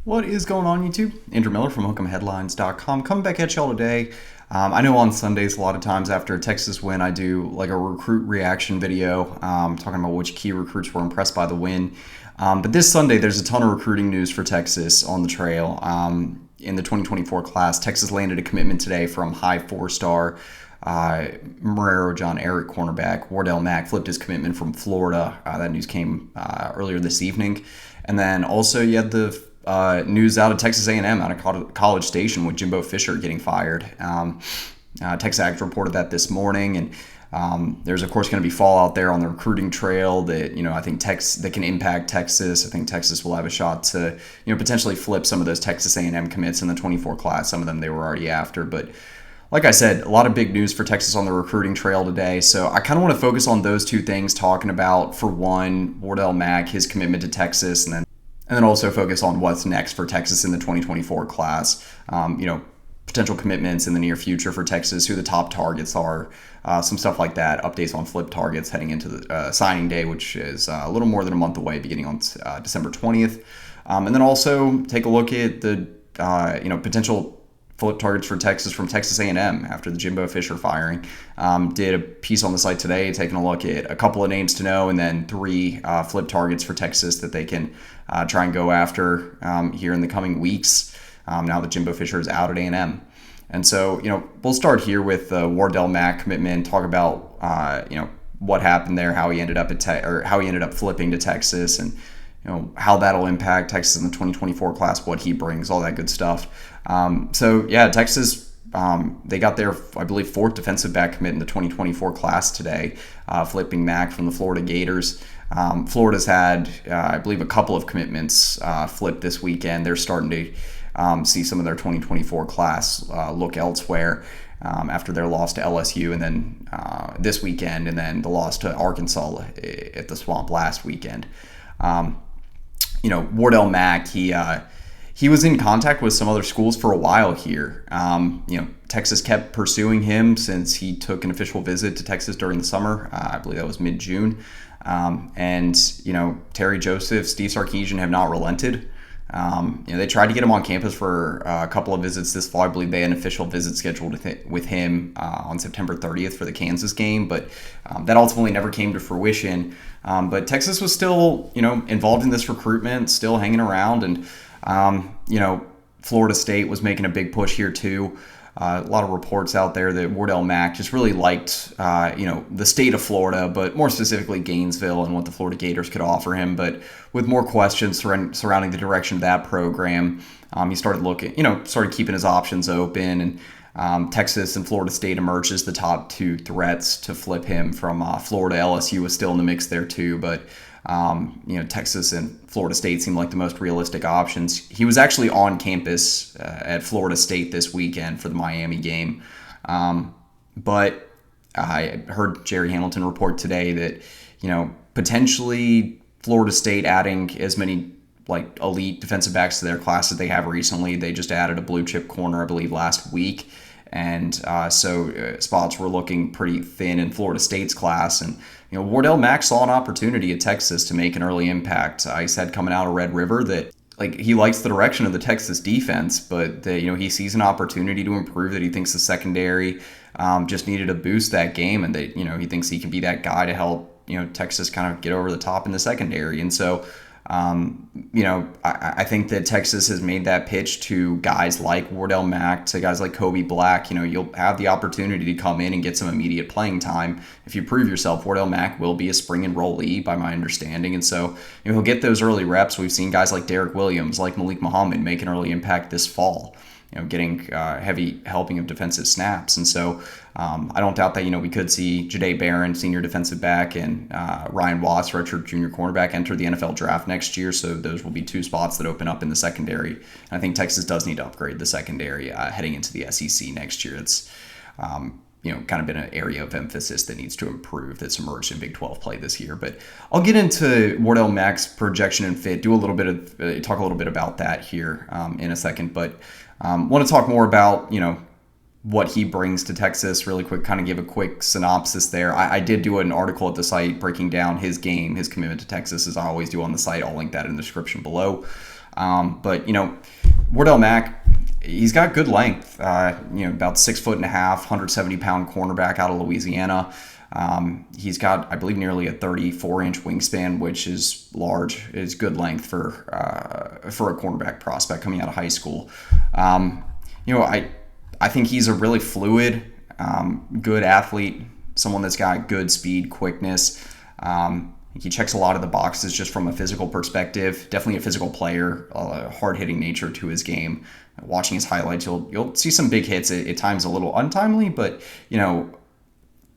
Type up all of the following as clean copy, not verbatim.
What is going on, YouTube? Andrew Miller from Hook'emHeadlines.com coming back at y'all today. I know on Sundays, a lot of times after a Texas win, I do like a recruit reaction video talking about which key recruits were impressed by the win. But this Sunday, there's a ton of recruiting news for Texas on the trail. In the 2024 class, Texas landed a commitment today from high four-star Marrero John Eric cornerback. Wardell Mack flipped his commitment from Florida. That news came earlier this evening. And then also you had the news out of Texas A&M, out of College Station, with Jimbo Fisher getting fired. Texas Aggies reported that this morning, and there's of course going to be fallout there on the recruiting trail that I think that can impact Texas. I think Texas will have a shot to potentially flip some of those Texas A&M commits in the 24 class. Some of them they were already after, but like I said, a lot of big news for Texas on the recruiting trail today. So I kind of want to focus on those two things, talking about, for one, Wardell Mack, his commitment to Texas, and then also focus on what's next for Texas in the 2024 class. Potential commitments in the near future for Texas, who the top targets are, some stuff like that, updates on flip targets heading into the signing day, which is a little more than a month away, beginning on December 20th. And then also take a look at the potential flip targets for Texas from Texas A&M after the Jimbo Fisher firing. Did a piece on the site today taking a look at a couple of names to know, and then three flip targets for Texas that they can try and go after here in the coming weeks, now that Jimbo Fisher is out at A&M. And so, we'll start here with the Wardell Mack commitment, talk about what happened there, how he ended up how he ended up flipping to Texas, and how that'll impact Texas in the 2024 class, what he brings, all that good stuff. Texas, they got their, I believe, fourth defensive back commit in the 2024 class today, flipping Mack from the Florida Gators. Florida's had, I believe, a couple of commitments flipped this weekend. They're starting to see some of their 2024 class look elsewhere after their loss to LSU, and then this weekend, and then the loss to Arkansas at the Swamp last weekend. Wardell Mack, he was in contact with some other schools for a while here. Texas kept pursuing him since he took an official visit to Texas during the summer. I believe that was mid-June. Terry Joseph, Steve Sarkisian have not relented. They tried to get him on campus for a couple of visits this fall. I believe they had an official visit scheduled with him on September 30th for the Kansas game, but that ultimately never came to fruition. But Texas was still, involved in this recruitment, still hanging around, and Florida State was making a big push here too. A lot of reports out there that Wardell Mack just really liked, the state of Florida, but more specifically Gainesville and what the Florida Gators could offer him. But with more questions surrounding the direction of that program, he started started keeping his options open, and Texas and Florida State emerged as the top two threats to flip him from Florida. LSU was still in the mix there too, but Texas and Florida State seemed like the most realistic options. He was actually on campus at Florida State this weekend for the Miami game. But I heard Jerry Hamilton report today that, potentially Florida State adding as many elite defensive backs to their class that they have recently. They just added a blue chip corner, I believe, last week. And so spots were looking pretty thin in Florida State's class. And, Wardell Mack saw an opportunity at Texas to make an early impact. He said coming out of Red River that he likes the direction of the Texas defense, but that, he sees an opportunity to improve, that he thinks the secondary just needed to boost that game, and that, he thinks he can be that guy to help, Texas kind of get over the top in the secondary. And so, I think that Texas has made that pitch to guys like Wardell Mack, to guys like Kobe Black. You'll have the opportunity to come in and get some immediate playing time. If you prove yourself, Wardell Mack will be a spring enrollee, by my understanding. And so, he'll get those early reps. We've seen guys like Derek Williams, like Malik Muhammad, make an early impact this fall, getting heavy helping of defensive snaps. And so I don't doubt that, we could see Jahdae Barron, senior defensive back, and Ryan Watts, redshirt junior cornerback, enter the NFL draft next year. So those will be two spots that open up in the secondary. And I think Texas does need to upgrade the secondary heading into the SEC next year. It's kind of been an area of emphasis that needs to improve, that's emerged in Big 12 play this year. But I'll get into Wardell Mack's projection and fit, talk a little bit about that here in a second. But want to talk more about, what he brings to Texas really quick, kind of give a quick synopsis there. I did do an article at the site breaking down his game, his commitment to Texas, as I always do on the site. I'll link that in the description below. But Wardell Mack, he's got good length. About 6'1.5", 170-pound cornerback out of Louisiana. He's got, I believe, nearly a 34-inch wingspan, which is large. It's good length for a cornerback prospect coming out of high school. I think he's a really fluid, good athlete, someone that's got good speed, quickness. He checks a lot of the boxes just from a physical perspective. Definitely a physical player, a hard-hitting nature to his game. Watching his highlights, you'll see some big hits at times, a little untimely, but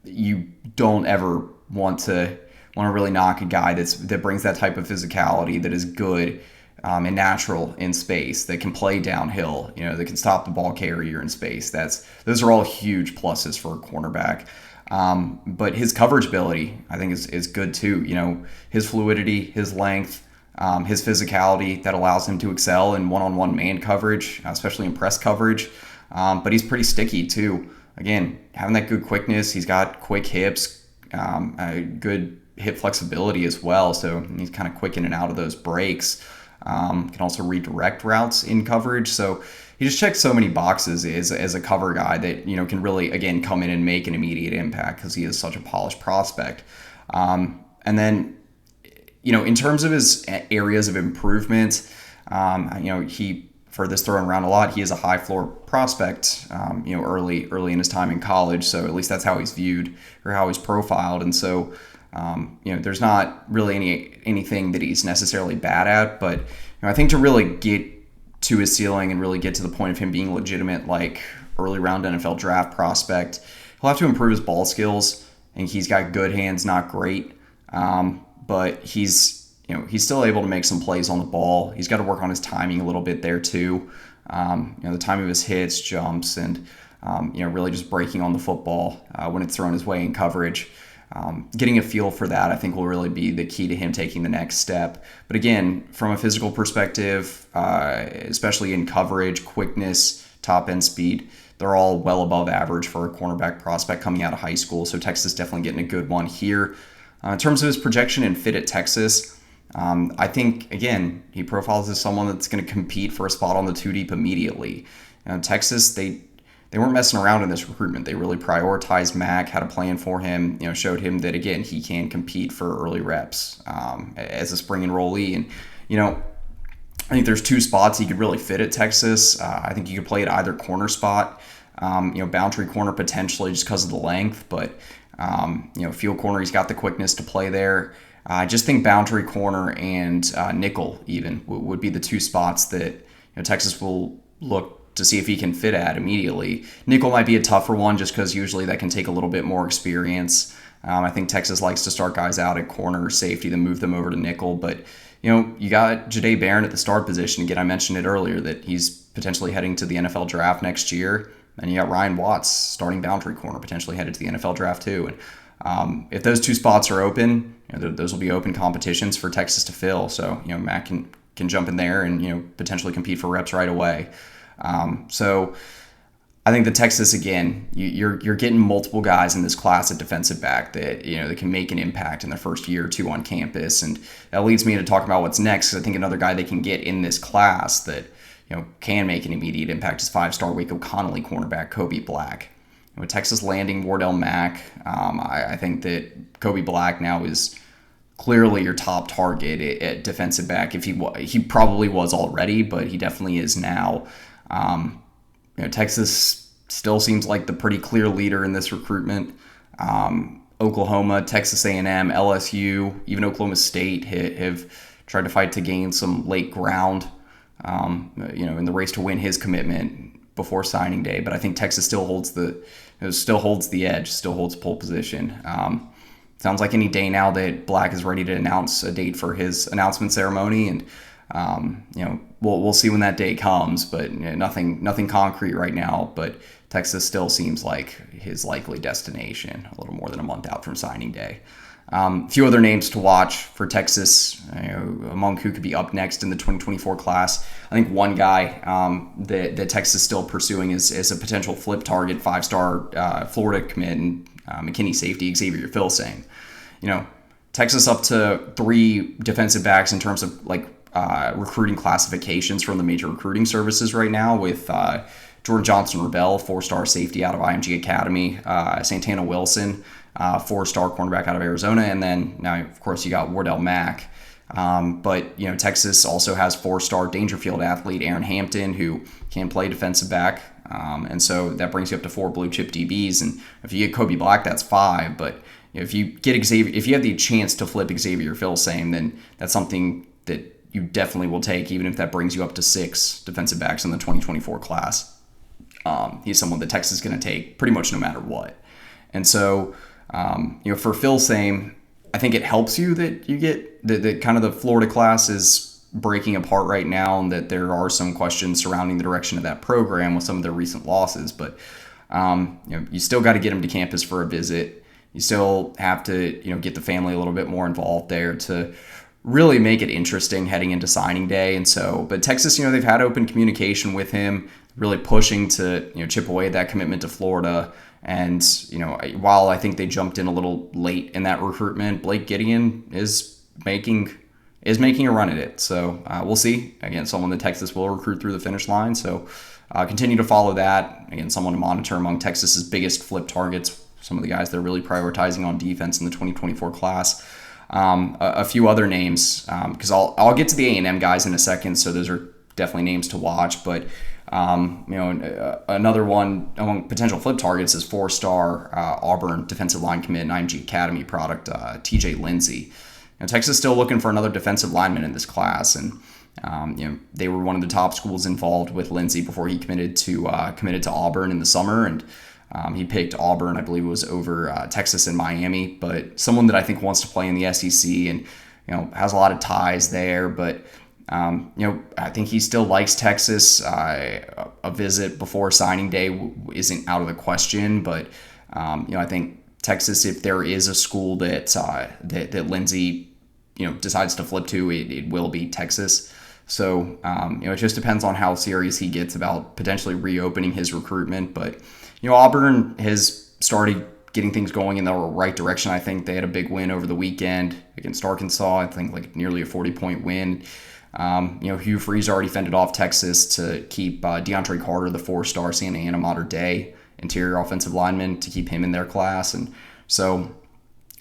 you don't ever want to really knock a guy that brings that type of physicality, that is good and natural in space, that can play downhill, that can stop the ball carrier in space. Those are all huge pluses for a cornerback. But his coverage ability, I think, is good too. His fluidity, his length, his physicality that allows him to excel in one-on-one man coverage, especially in press coverage. But he's pretty sticky too. Again, having that good quickness, he's got quick hips, good hip flexibility as well. So he's kind of quick in and out of those breaks. Can also redirect routes in coverage. So he just checks so many boxes as a cover guy that can really, again, come in and make an immediate impact because he is such a polished prospect. And then in terms of his areas of improvement, he, for this throwing around a lot, he is a high floor prospect, early in his time in college. So at least that's how he's viewed or how he's profiled. And so, there's not really anything that he's necessarily bad at, but I think to really get to his ceiling and really get to the point of him being legitimate, like early round NFL draft prospect, he'll have to improve his ball skills. I think he's got good hands, not great. But he's still able to make some plays on the ball. He's got to work on his timing a little bit there too. The time of his hits, jumps, and really just breaking on the football when it's thrown his way in coverage. Getting a feel for that, I think, will really be the key to him taking the next step. But again, from a physical perspective, especially in coverage, quickness, top end speed, they're all well above average for a cornerback prospect coming out of high school. So Texas definitely getting a good one here. In terms of his projection and fit at Texas, I think, again, he profiles as someone that's going to compete for a spot on the two deep immediately. Texas, they weren't messing around in this recruitment. They really prioritized Mack, had a plan for him, showed him that, again, he can compete for early reps as a spring enrollee. And, I think there's two spots he could really fit at Texas. I think you could play at either corner spot, boundary corner potentially just because of the length, but field corner, he's got the quickness to play there. I just think boundary corner and nickel even would be the two spots that Texas will look to see if he can fit at immediately. Nickel might be a tougher one just because usually that can take a little bit more experience. I think Texas likes to start guys out at corner or safety, then move them over to nickel. But you got Jahdae Barron at the start position. Again, I mentioned it earlier that he's potentially heading to the NFL draft next year. And you got Ryan Watts starting boundary corner, potentially headed to the NFL draft too. And if those two spots are open, those will be open competitions for Texas to fill. So Matt can jump in there and potentially compete for reps right away. So I think that Texas, again, you're getting multiple guys in this class at defensive back that that can make an impact in their first year or two on campus, and that leads me to talk about what's next. I think another guy they can get in this class that can make an immediate impact is 5-star Waco Connolly cornerback Kobe Black. With Texas landing Wardell Mack, I think that Kobe Black now is clearly your top target at defensive back. If he probably was already, but he definitely is now. Texas still seems like the pretty clear leader in this recruitment. Oklahoma, Texas A&M, LSU, even Oklahoma State have tried to fight to gain some late ground, in the race to win his commitment before signing day. But I think Texas still holds the edge, still holds pole position. Sounds like any day now that Black is ready to announce a date for his announcement ceremony, and we'll see when that day comes, but nothing concrete right now. But Texas still seems like his likely destination, a little more than a month out from signing day. A few other names to watch for Texas, among who could be up next in the 2024 class. I think one guy that Texas is still pursuing is a potential flip target, 5-star Florida commit and McKinney safety Xavier Filsaime. Texas up to 3 defensive backs in terms of recruiting classifications from the major recruiting services right now with Jordan Johnson-Rebel, 4-star safety out of IMG Academy, Santana Wilson, 4-star cornerback out of Arizona, and then now, of course, you got Wardell Mack. But Texas also has 4-star Dangerfield athlete Aaron Hampton, who can play defensive back, and so that brings you up to 4 blue chip DBs. And if you get Kobe Black, that's 5. But if you get Xavier, if you have the chance to flip Xavier Filsaime, then that's something that you definitely will take, even if that brings you up to 6 defensive backs in the 2024 class. He's someone that Texas is going to take pretty much no matter what. And so, for Filsaime, I think it helps you that you get the kind of the Florida class is breaking apart right now, and that there are some questions surrounding the direction of that program with some of their recent losses. But you still got to get him to campus for a visit. You still have to get the family a little bit more involved there to really make it interesting heading into signing day. And so, but Texas, they've had open communication with him, really pushing to chip away at that commitment to Florida. And while I think they jumped in a little late in that recruitment, Blake Gideon is making a run at it. So we'll see. Again, someone that Texas will recruit through the finish line. So continue to follow that. Again, someone to monitor among Texas's biggest flip targets. Some of the guys they're really prioritizing on defense in the 2024 class. A few other names, because I'll get to the A&M guys in a second. So those are definitely names to watch, but. Another one among potential flip targets is 4-star Auburn defensive line commit and IMG Academy product TJ Lindsey. Texas is still looking for another defensive lineman in this class, and they were one of the top schools involved with Lindsey before he committed to Auburn in the summer, and he picked Auburn, I believe it was over Texas and Miami, but someone that I think wants to play in the SEC and has a lot of ties there, but. I think he still likes Texas. A visit before signing day isn't out of the question, but I think Texas, if there is a school that Lindsey decides to flip to, it will be Texas. So it just depends on how serious he gets about potentially reopening his recruitment. But Auburn has started getting things going in the right direction. I think they had a big win over the weekend against Arkansas. I think like nearly a 40-point win. Hugh Freeze already fended off Texas to keep DeAndre Carter, the 4-star Santa Ana Mater Dei interior offensive lineman, to keep him in their class. And so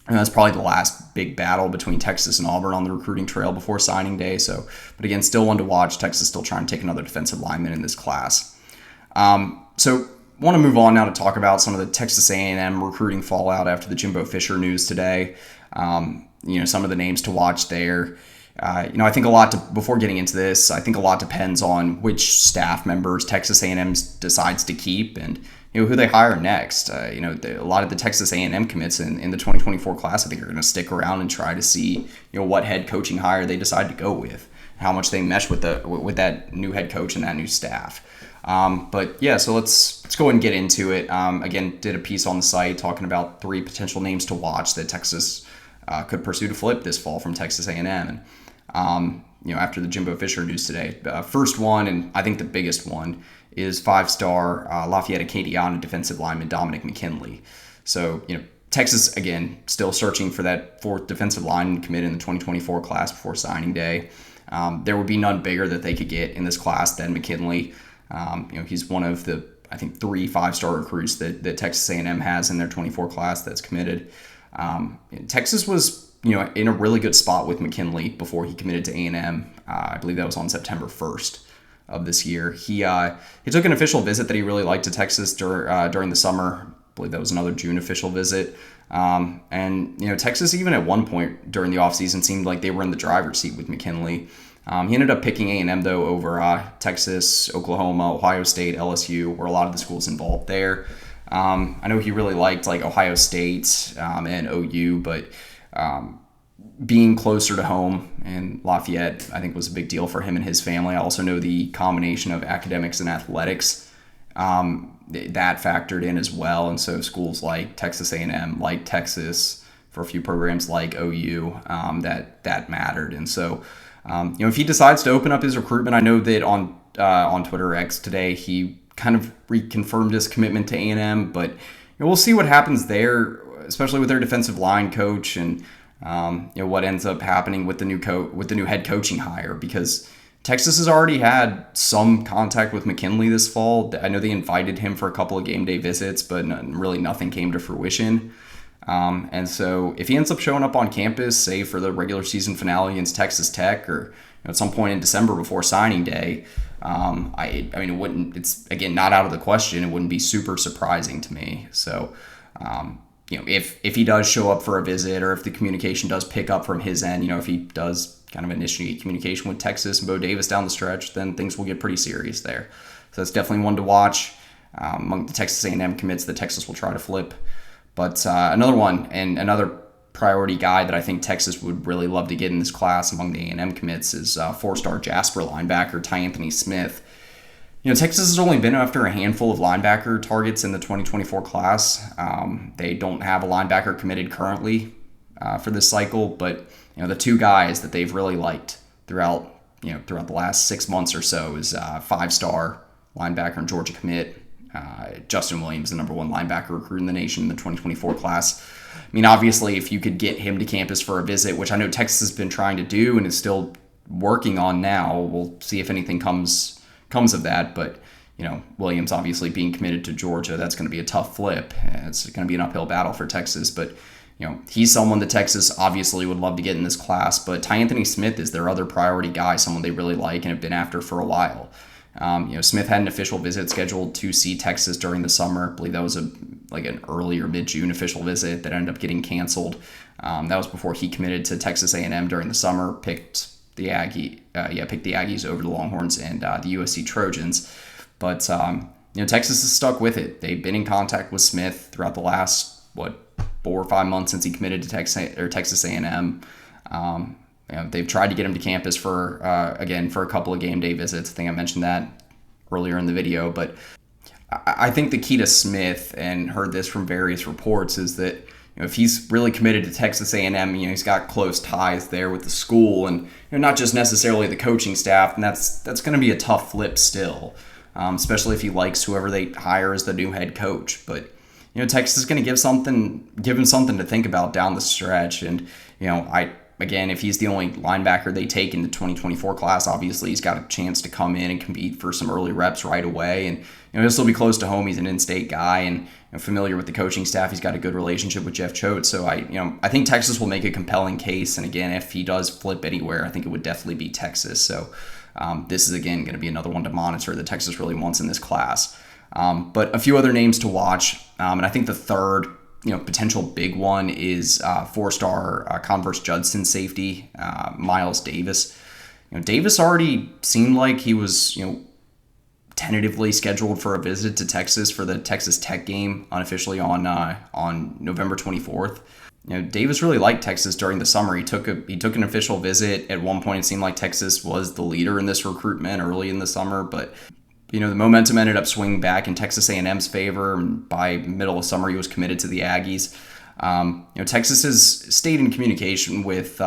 that's probably the last big battle between Texas and Auburn on the recruiting trail before signing day. So, but again, still one to watch. Texas still trying to take another defensive lineman in this class. So want to move on now to talk about some of the Texas A&M recruiting fallout after the Jimbo Fisher news today. Some of the names to watch there. I think before getting into this, I think a lot depends on which staff members Texas A&M decides to keep and who they hire next. A lot of the Texas A&M commits in the 2024 class, I think, are going to stick around and try to see what head coaching hire they decide to go with, how much they mesh with that new head coach and that new staff. But yeah, so let's go ahead and get into it. Again, did a piece on the site talking about 3 potential names to watch that Texas could pursue to flip this fall from Texas A&M. And after the Jimbo Fisher news today. First one, and I think the biggest one, is 5-star Lafayette Acadiana defensive lineman Dominic McKinley. So, Texas, again, still searching for that 4th defensive lineman commit in the 2024 class before signing day. There would be none bigger that they could get in this class than McKinley. He's one of the, I think, 3 5-star recruits that Texas A&M has in their 24 class that's committed. Texas was in a really good spot with McKinley before he committed to A&M. I believe that was on September 1st of this year. He took an official visit that he really liked to Texas during the summer. I believe that was another June official visit. And Texas, even at one point during the offseason, seemed like they were in the driver's seat with McKinley. He ended up picking A&M, though, over Texas, Oklahoma, Ohio State, LSU, were a lot of the schools involved there. I know he really liked Ohio State and OU, but being closer to home in Lafayette, I think, was a big deal for him and his family. I also know the combination of academics and athletics that factored in as well. And so schools like Texas A&M, like Texas, for a few programs like OU, that mattered. And so, if he decides to open up his recruitment, I know that on Twitter X today, he kind of reconfirmed his commitment to A&M, but we'll see what happens there, especially with their defensive line coach. And what ends up happening with the new head coaching hire, because Texas has already had some contact with McKinley this fall. I know they invited him for a couple of game day visits, but really nothing came to fruition. And so if he ends up showing up on campus, say for the regular season finale against Texas Tech, or at some point in December before signing day, I mean, it's again not out of the question. It wouldn't be super surprising to me. So, if he does show up for a visit, or if the communication does pick up from his end, if he does kind of initiate communication with Texas and Bo Davis down the stretch, then things will get pretty serious there. So that's definitely one to watch among the Texas A&M commits that Texas will try to flip. But another one, and another priority guy that I think Texas would really love to get in this class among the A&M commits, is four-star Jasper linebacker T'Anthony Smith. Texas has only been after a handful of linebacker targets in the 2024 class. They don't have a linebacker committed currently for this cycle, but the two guys that they've really liked throughout the last 6 months or so is five-star linebacker and Georgia commit Justin Williams, the number one linebacker recruit in the nation in the 2024 class. I mean, obviously, if you could get him to campus for a visit, which I know Texas has been trying to do and is still working on now, we'll see if anything comes of that. But Williams obviously being committed to Georgia, that's going to be a tough flip. It's going to be an uphill battle for Texas, but he's someone that Texas obviously would love to get in this class. But T'Anthony Smith is their other priority guy, someone they really like and have been after for a while. Smith had an official visit scheduled to see Texas during the summer. I believe that was an early or mid-June official visit that ended up getting canceled. That was before he committed to Texas A&M during the summer. Picked the Aggies over the Longhorns and the USC Trojans. But Texas is stuck with it. They've been in contact with Smith throughout the last 4 or 5 months since he committed to Texas A&M. They've tried to get him to campus for a couple of game day visits. I think I mentioned that earlier in the video. But I think the key to Smith, and heard this from various reports, is that if he's really committed to Texas A&M, he's got close ties there with the school, and not just necessarily the coaching staff. And that's going to be a tough flip still, especially if he likes whoever they hire as the new head coach. But Texas is going to give him something to think about down the stretch. And Again, if he's the only linebacker they take in the 2024 class, obviously he's got a chance to come in and compete for some early reps right away. And he'll still be close to home. He's an in-state guy and familiar with the coaching staff. He's got a good relationship with Jeff Choate. So I think Texas will make a compelling case. And again, if he does flip anywhere, I think it would definitely be Texas. So this is again going to be another one to monitor that Texas really wants in this class. But a few other names to watch, and I think the third potential big one is four-star Converse Judson safety, Miles Davis. Davis already seemed like he was, tentatively scheduled for a visit to Texas for the Texas Tech game, unofficially on November 24th. Davis really liked Texas during the summer. He took an official visit. At one point, it seemed like Texas was the leader in this recruitment early in the summer, but the momentum ended up swinging back in Texas A&M's favor, and by middle of summer, he was committed to the Aggies. Texas has stayed in communication with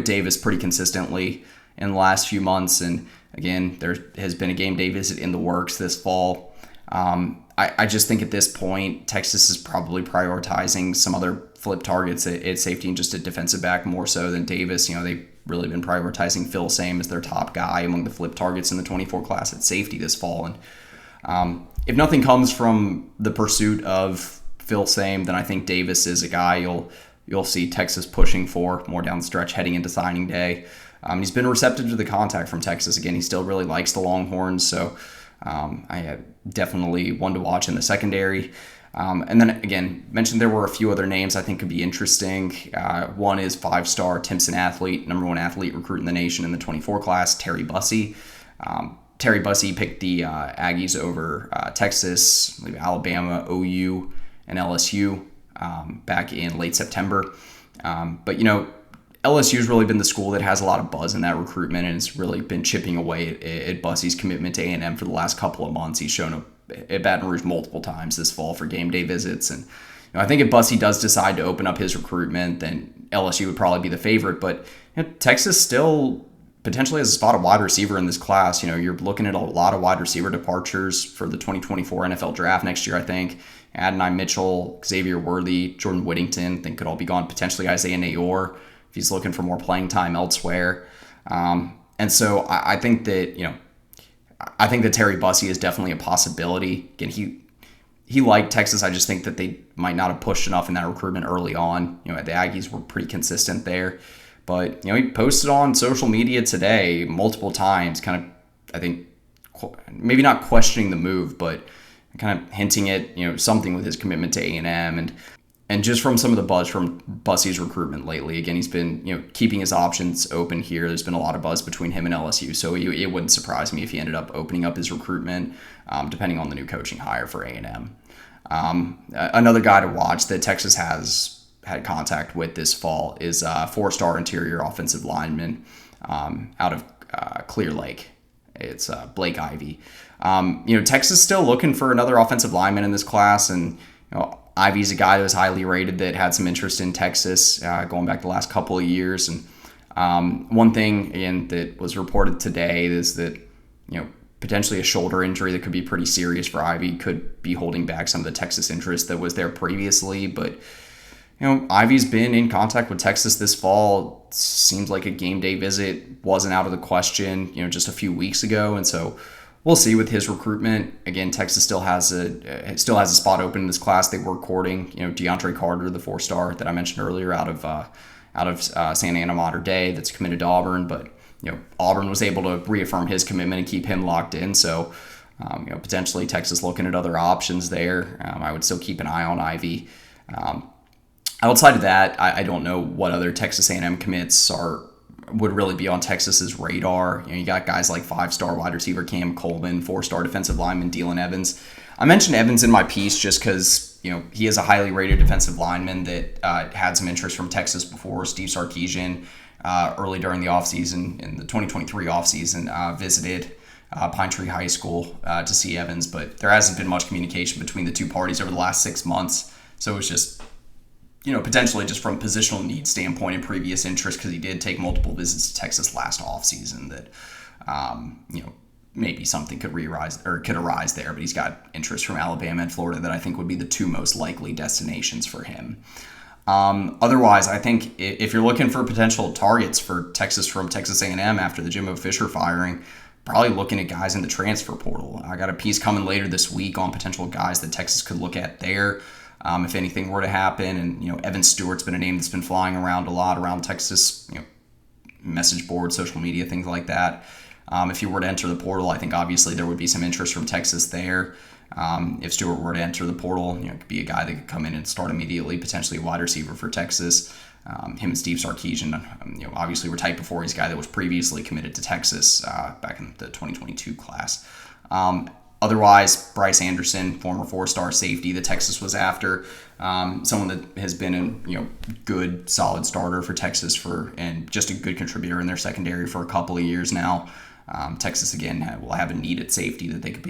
Davis pretty consistently in the last few months, and again, there has been a game day visit in the works this fall. I just think at this point, Texas is probably prioritizing some other flip targets at safety and just at defensive back more so than Davis. They've really been prioritizing Phil Same as their top guy among the flip targets in the 24 class at safety this fall. And if nothing comes from the pursuit of Phil Same, then I think Davis is a guy you'll see Texas pushing for more down the stretch heading into signing day. He's been receptive to the contact from Texas. Again, he still really likes the Longhorns, so I have definitely one to watch in the secondary. And then again, mentioned there were a few other names I think could be interesting. One is five-star Timpson athlete, number one athlete recruit in the nation in the 24 class, Terry Bussey. Terry Bussey picked the Aggies over Texas, Alabama, OU, and LSU back in late September. But LSU's really been the school that has a lot of buzz in that recruitment, and it's really been chipping away at Bussey's commitment to A&M for the last couple of months. He's shown up at Baton Rouge multiple times this fall for game day visits. And I think if Bussey does decide to open up his recruitment, then LSU would probably be the favorite. But Texas still potentially has a spot at wide receiver in this class. You're looking at a lot of wide receiver departures for the 2024 NFL draft next year, I think. Adonai Mitchell, Xavier Worthy, Jordan Whittington, I think could all be gone. Potentially Isaiah Nayor if he's looking for more playing time elsewhere. And so I think that Terry Bussey is definitely a possibility. Again, he liked Texas. I just think that they might not have pushed enough in that recruitment early on. The Aggies were pretty consistent there. But, he posted on social media today multiple times, kind of, I think, maybe not questioning the move, but kind of hinting at, something with his commitment to A&M. And just from some of the buzz from Bussey's recruitment lately, again, he's been, keeping his options open here. There's been a lot of buzz between him and LSU, so it wouldn't surprise me if he ended up opening up his recruitment, depending on the new coaching hire for A&M. Another guy to watch that Texas has had contact with this fall is four-star interior offensive lineman out of Clear Lake. It's Blake Ivy. Texas is still looking for another offensive lineman in this class, and Ivy's a guy that was highly rated that had some interest in Texas going back the last couple of years. And one thing, again, that was reported today is that, potentially a shoulder injury that could be pretty serious for Ivy could be holding back some of the Texas interest that was there previously. But, Ivy's been in contact with Texas this fall. Seems like a game day visit wasn't out of the question, just a few weeks ago. And so we'll see with his recruitment. Again, Texas still has a spot open in this class. They were courting, DeAndre Carter, the four-star that I mentioned earlier, out of Santa Ana Mater Dei, that's committed to Auburn. But Auburn was able to reaffirm his commitment and keep him locked in. So potentially Texas looking at other options there. I would still keep an eye on Ivy. Outside of that, I don't know what other Texas A&M commits would really be on Texas's radar. You got guys like five-star wide receiver Cam Coleman, four-star defensive lineman Dylan Evans. I mentioned Evans in my piece just because he is a highly rated defensive lineman that had some interest from Texas before. Steve Sarkisian early during the offseason, in the 2023 offseason, visited Pine Tree High School to see Evans, but there hasn't been much communication between the two parties over the last 6 months. So it was just potentially just from positional need standpoint and previous interest, because he did take multiple visits to Texas last offseason, that, maybe something could arise there, but he's got interest from Alabama and Florida that I think would be the two most likely destinations for him. Otherwise, I think if you're looking for potential targets for Texas from Texas A&M after the Jimbo Fisher firing, probably looking at guys in the transfer portal. I got a piece coming later this week on potential guys that Texas could look at there. If anything were to happen. And, Evan Stewart's been a name that's been flying around a lot around Texas, message boards, social media, things like that. If he were to enter the portal, I think obviously there would be some interest from Texas there. If Stewart were to enter the portal, it could be a guy that could come in and start immediately, potentially a wide receiver for Texas. Him and Steve Sarkisian, obviously were tight before. He's a guy that was previously committed to Texas back in the 2022 class. Otherwise, Bryce Anderson, former four-star safety that Texas was after, someone that has been a good, solid starter for Texas and just a good contributor in their secondary for a couple of years now. Texas, again, will have a need at safety that they could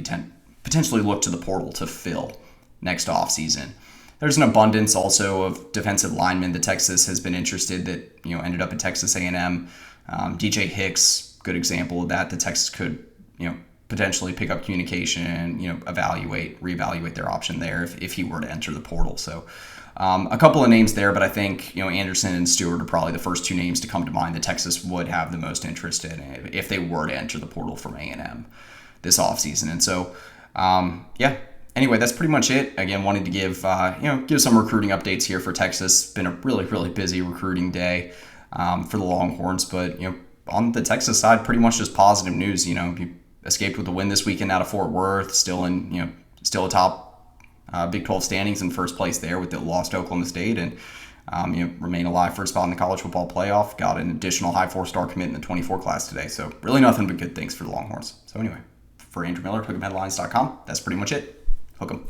potentially look to the portal to fill next offseason. There's an abundance also of defensive linemen that Texas has been interested that ended up at Texas A&M. DJ Hicks, good example of that Texas could potentially pick up communication and reevaluate their option there if he were to enter the portal. So a couple of names there, but I think Anderson and Stewart are probably the first two names to come to mind that Texas would have the most interest in if they were to enter the portal from A&M this offseason. And so anyway, that's pretty much it. Again, wanted to give some recruiting updates here for Texas. Been a really, really busy recruiting day for the Longhorns, but on the Texas side, pretty much just positive news. You escaped with a win this weekend out of Fort Worth, still atop Big 12 standings in first place there with the lost Oklahoma State, and remain alive for a spot in the college football playoff. Got an additional high 4-star commit in the 24 class today, so really nothing but good things for the Longhorns. So anyway, for Andrew Miller, Hook'emHeadlines.com, that's pretty much it. Hook 'em.